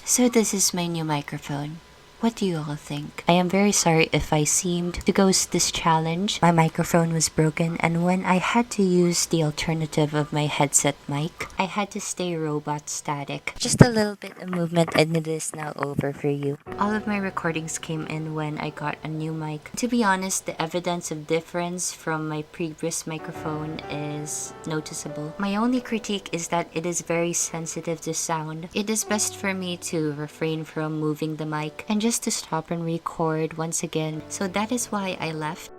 So this is my new microphone. What do you all think? I am very sorry if I seemed to ghost this challenge. My microphone was broken, and when I had to use the alternative of my headset mic, I had to stay robot static. Just a little bit of movement and it is now over for you. All of my recordings came in when I got a new mic. To be honest, the evidence of difference from my previous microphone is noticeable. My only critique is that it is very sensitive to sound. It is best for me to refrain from moving the mic and just to stop and record once again, so that is why I left.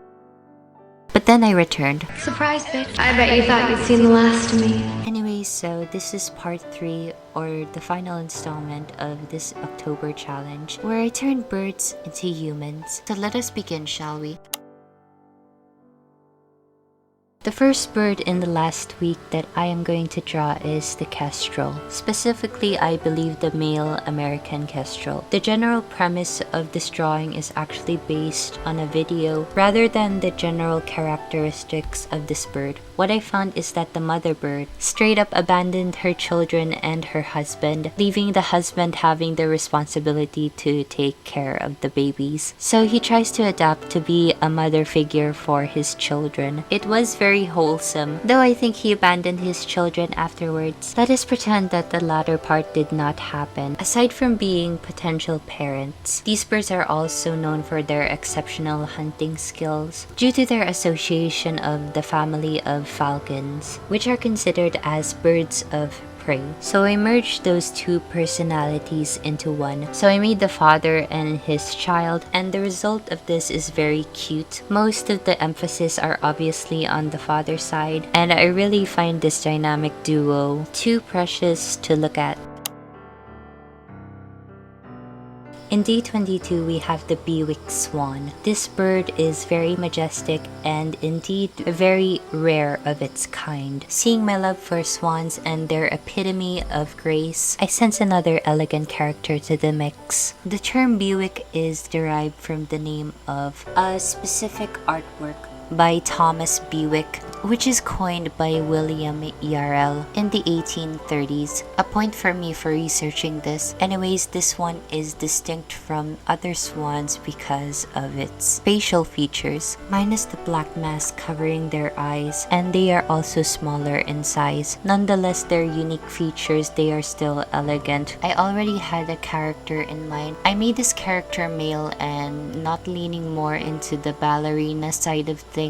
But then I returned. Surprise, bitch. I bet you thought you'd seen the last of me. Anyways, so this is part 3 or the final installment of this October challenge where I turned birds into humans. So let us begin, shall we? The first bird in the last week that I am going to draw is the kestrel. Specifically, I believe the male American kestrel. The general premise of this drawing is actually based on a video rather than the general characteristics of this bird. What I found is that the mother bird straight up abandoned her children and her husband, leaving the husband having the responsibility to take care of the babies. So he tries to adapt to be a mother figure for his children. It was very wholesome, though I think he abandoned his children afterwards. Let us pretend that the latter part did not happen. Aside from being potential parents, these birds are also known for their exceptional hunting skills due to their association of the family of falcons, which are considered as birds of prey. So I merged those two personalities into one. So I made the father and his child, and the result of this is very cute. Most of the emphasis are obviously on the father's side, and I really find this dynamic duo too precious to look at. In day 22, we have the Bewick swan. This bird is very majestic and indeed very rare of its kind. Seeing my love for swans and their epitome of grace, I sense another elegant character to the mix. The term Bewick is derived from the name of a specific artwork by Thomas Bewick, which is coined by William Yarrell in the 1830s. A point for me for researching this. Anyways, this one is distinct from other swans because of its facial features, minus the black mask covering their eyes, and they are also smaller in size. Nonetheless, their unique features, they are still elegant. I already had a character in mind. I made this character male and not leaning more into the ballerina side of things.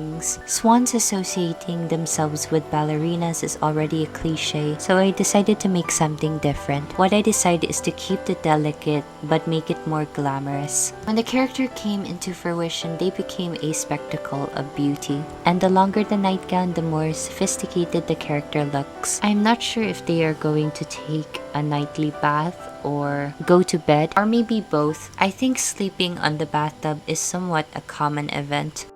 Swans associating themselves with ballerinas is already a cliche, so I decided to make something different. What I decided is to keep the delicate but make it more glamorous. When the character came into fruition, they became a spectacle of beauty, and the longer the nightgown, the more sophisticated the character looks. I'm not sure if they are going to take a nightly bath or go to bed, or maybe both. I think sleeping on the bathtub is somewhat a common event.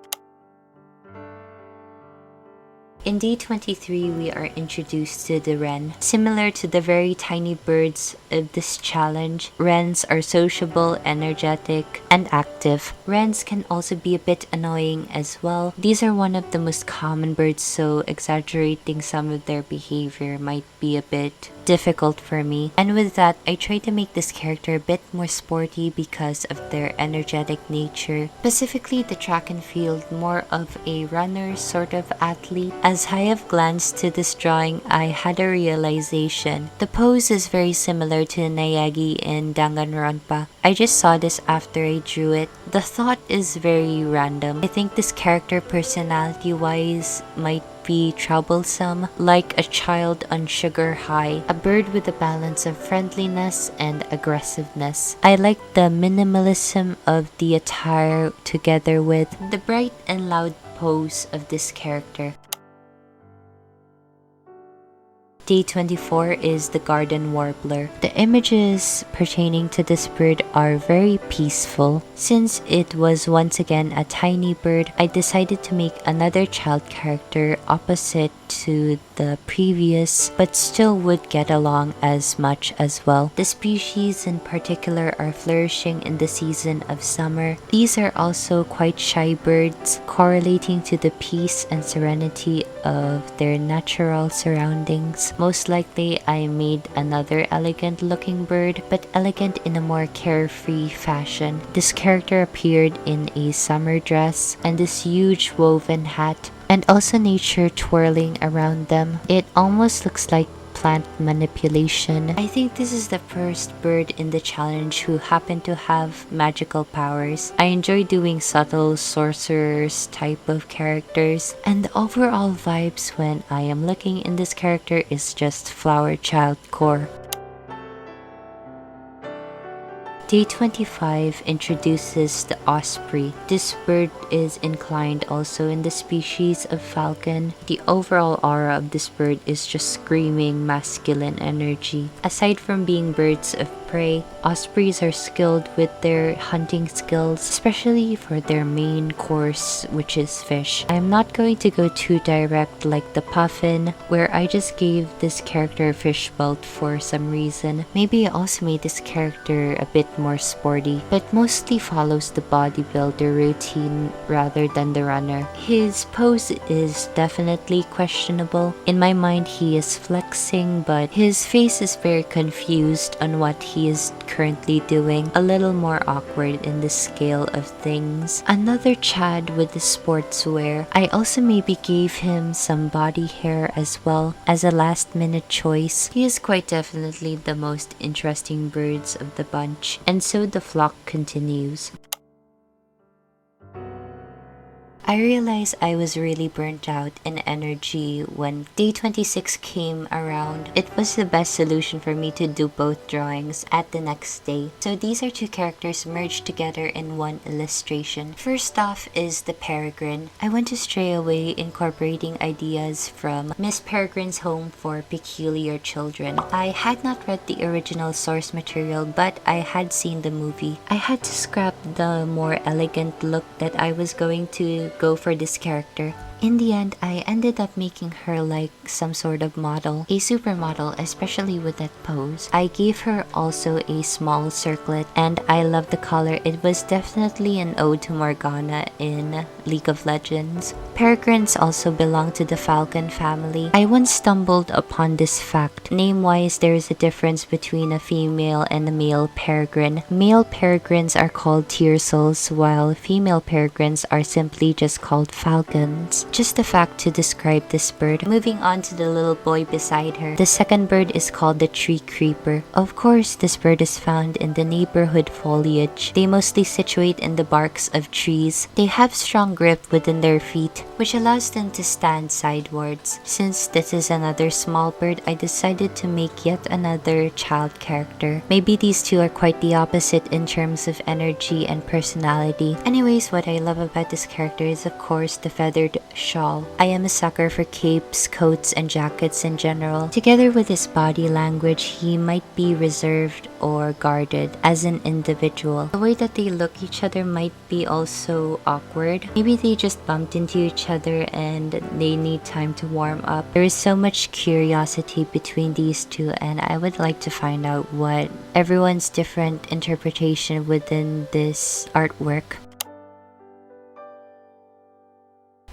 In day 23, we are introduced to the wren. Similar to the very tiny birds of this challenge, wrens are sociable, energetic, and active. Wrens can also be a bit annoying as well. These are one of the most common birds, so exaggerating some of their behavior might be a bit difficult for me. And with that, I try to make this character a bit more sporty because of their energetic nature. Specifically the track and field, more of a runner sort of athlete. As I have glanced to this drawing, I had a realization. The pose is very similar to Nayagi in Danganronpa. I just saw this after I drew it. The thought is very random. I think this character personality-wise might be troublesome, like a child on sugar high, a bird with a balance of friendliness and aggressiveness. I like the minimalism of the attire together with the bright and loud pose of this character. Day 24 is the garden warbler. The images pertaining to this bird are very peaceful. Since it was once again a tiny bird, I decided to make another child character opposite to the previous, but still would get along as much as well. The species in particular are flourishing in the season of summer. These are also quite shy birds, correlating to the peace and serenity of their natural surroundings. Most likely I made another elegant looking bird, but elegant in a more carefree fashion. This character appeared in a summer dress and this huge woven hat, and also nature twirling around them. It almost looks like plant manipulation. I think this is the first bird in the challenge who happened to have magical powers. I enjoy doing subtle sorcerers type of characters, and the overall vibes when I am looking in this character is just flower child core. Day 25 introduces the osprey. This bird is inclined also in the species of falcon. The overall aura of this bird is just screaming masculine energy. Aside from being birds of prey, ospreys are skilled with their hunting skills, especially for their main course, which is fish. I'm not going to go too direct like the puffin, where I just gave this character a fish belt for some reason. Maybe I also made this character a bit more sporty, but mostly follows the bodybuilder routine rather than the runner. His pose is definitely questionable. In my mind, he is flexing, but his face is very confused on what he is currently doing. A little more awkward in the scale of things. Another Chad with the sportswear. I also maybe gave him some body hair as well as a last minute choice. He is quite definitely the most interesting birds of the bunch, and so the flock continues. I realized I was really burnt out in energy when day 26 came around. It was the best solution for me to do both drawings at the next day. So these are two characters merged together in one illustration. First off is the peregrine. I went to stray away incorporating ideas from Miss Peregrine's Home for Peculiar Children. I had not read the original source material, but I had seen the movie. I had to scrap the more elegant look that I was going to go for this character. In the end, I ended up making her like some sort of model, a supermodel, especially with that pose. I gave her also a small circlet, and I love the color. It was definitely an ode to Morgana in League of Legends. Peregrines also belong to the falcon family. I once stumbled upon this fact. Name-wise, there is a difference between a female and a male peregrine. Male peregrines are called tiercels, while female peregrines are simply just called falcons. Just a fact to describe this bird. Moving on to the little boy beside her. The second bird is called the tree creeper. Of course, this bird is found in the neighborhood foliage. They mostly situate in the barks of trees. They have strong grip within their feet, which allows them to stand sidewards. Since this is another small bird, I decided to make yet another child character. Maybe these two are quite the opposite in terms of energy and personality. Anyways, what I love about this character is of course the feathered shawl. I am a sucker for capes, coats, and jackets in general. Together with his body language, he might be reserved or guarded as an individual. The way that they look each other might be also awkward. Maybe they just bumped into each other and they need time to warm up. There is so much curiosity between these two, and I would like to find out what everyone's different interpretation within this artwork.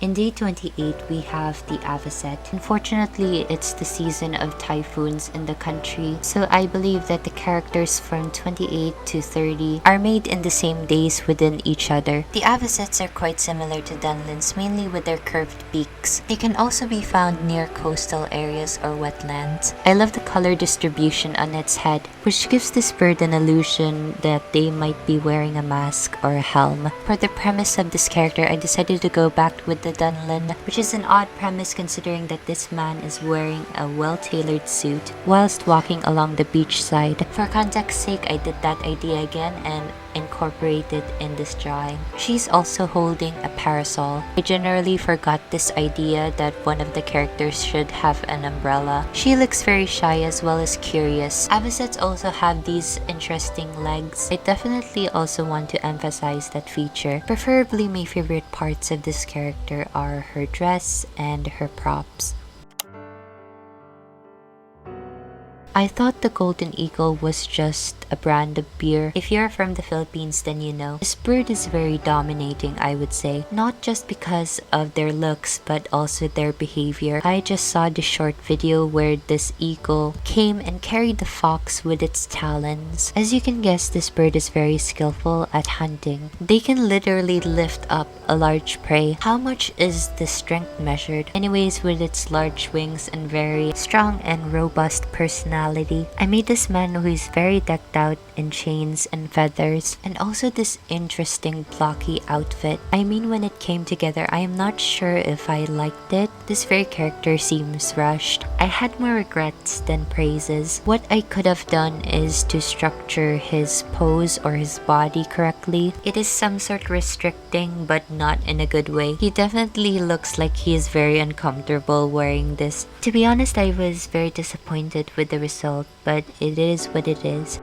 In day 28, we have the avocet. Unfortunately, it's the season of typhoons in the country, so I believe that the characters from 28 to 30 are made in the same days within each other. The avocets are quite similar to dunlins, mainly with their curved beaks. They can also be found near coastal areas or wetlands. I love the color distribution on its head, which gives this bird an illusion that they might be wearing a mask or a helm. For the premise of this character, I decided to go back with the Dunlin, which is an odd premise considering that this man is wearing a well-tailored suit whilst walking along the beach side. For context's sake, I did that idea again and incorporated in this drawing. She's also holding a parasol. I generally forgot this idea that one of the characters should have an umbrella. She looks very shy as well as curious. Avocets also have these interesting legs. I definitely also want to emphasize that feature. Preferably, my favorite parts of this character are her dress and her props. I thought the Golden Eagle was just a brand of beer. If you're from the Philippines, then you know. This bird is very dominating, I would say. Not just because of their looks, but also their behavior. I just saw the short video where this eagle came and carried the fox with its talons. As you can guess, this bird is very skillful at hunting. They can literally lift up a large prey. How much is the strength measured? Anyways, with its large wings and very strong and robust personality, I made this man who is very decked out in chains and feathers, and also this interesting blocky outfit. I mean, when it came together, I am not sure if I liked it. This very character seems rushed. I had more regrets than praises. What I could have done is to structure his pose or his body correctly. It is some sort restricting, but not in a good way. He definitely looks like he is very uncomfortable wearing this. To be honest, I was very disappointed with the result, but it is what it is.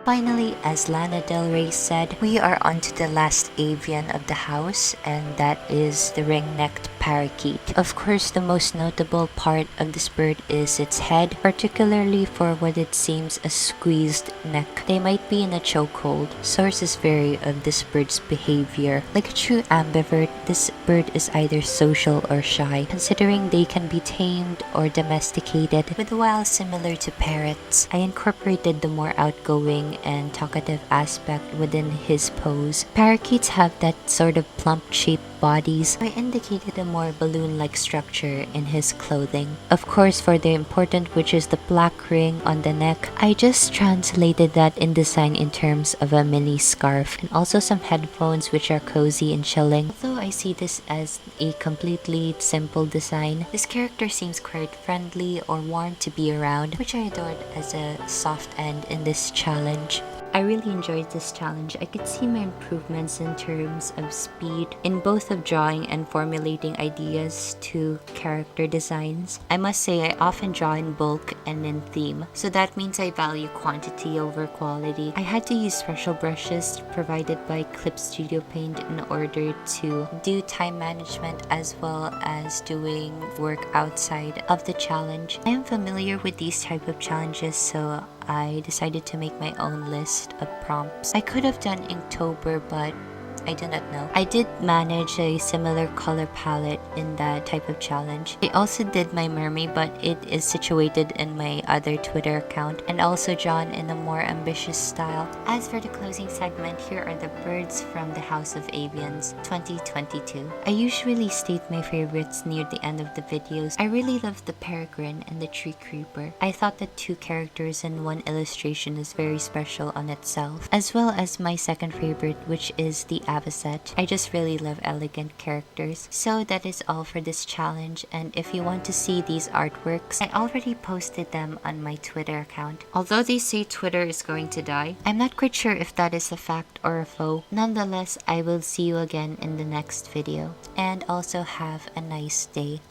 Finally, as Lana Del Rey said, we are on to the last avian of the house, and that is the ring-necked parakeet. Of course, the most notable part of this bird is its head, particularly for what it seems a squeezed neck. They might be in a chokehold. Sources vary of this bird's behavior. Like a true ambivert, this bird is either social or shy, considering they can be tamed or domesticated. With while similar to parrots, I incorporated the more outgoing and talkative aspect within his pose. Parakeets have that sort of plump-shaped bodies. I indicated a more balloon-like structure in his clothing. Of course, for the important, which is the black ring on the neck, I just translated that in design in terms of a mini scarf, and also some headphones which are cozy and chilling. Although I see this as a completely simple design, this character seems quite friendly or warm to be around, which I adored as a soft end in this challenge. I really enjoyed this challenge. I could see my improvements in terms of speed in both of drawing and formulating ideas to character designs. I must say I often draw in bulk and in theme, so that means I value quantity over quality. I had to use special brushes provided by Clip Studio Paint in order to do time management as well as doing work outside of the challenge. I am familiar with these type of challenges, so I decided to make my own list of prompts. I could have done Inktober, but I do not know. I did manage a similar color palette in that type of challenge. I also did my mermaid, but it is situated in my other Twitter account and also drawn in a more ambitious style. As for the closing segment, here are the birds from the House of Avians 2022. I usually state my favorites near the end of the videos. I really love the peregrine and the tree creeper. I thought that two characters in one illustration is very special on itself, as well as my second favorite, which is the Avocet. I just really love elegant characters. So that is all for this challenge, and if you want to see these artworks, I already posted them on my Twitter account. Although they say Twitter is going to die, I'm not quite sure if that is a fact or a faux. Nonetheless, I will see you again in the next video, and also have a nice day.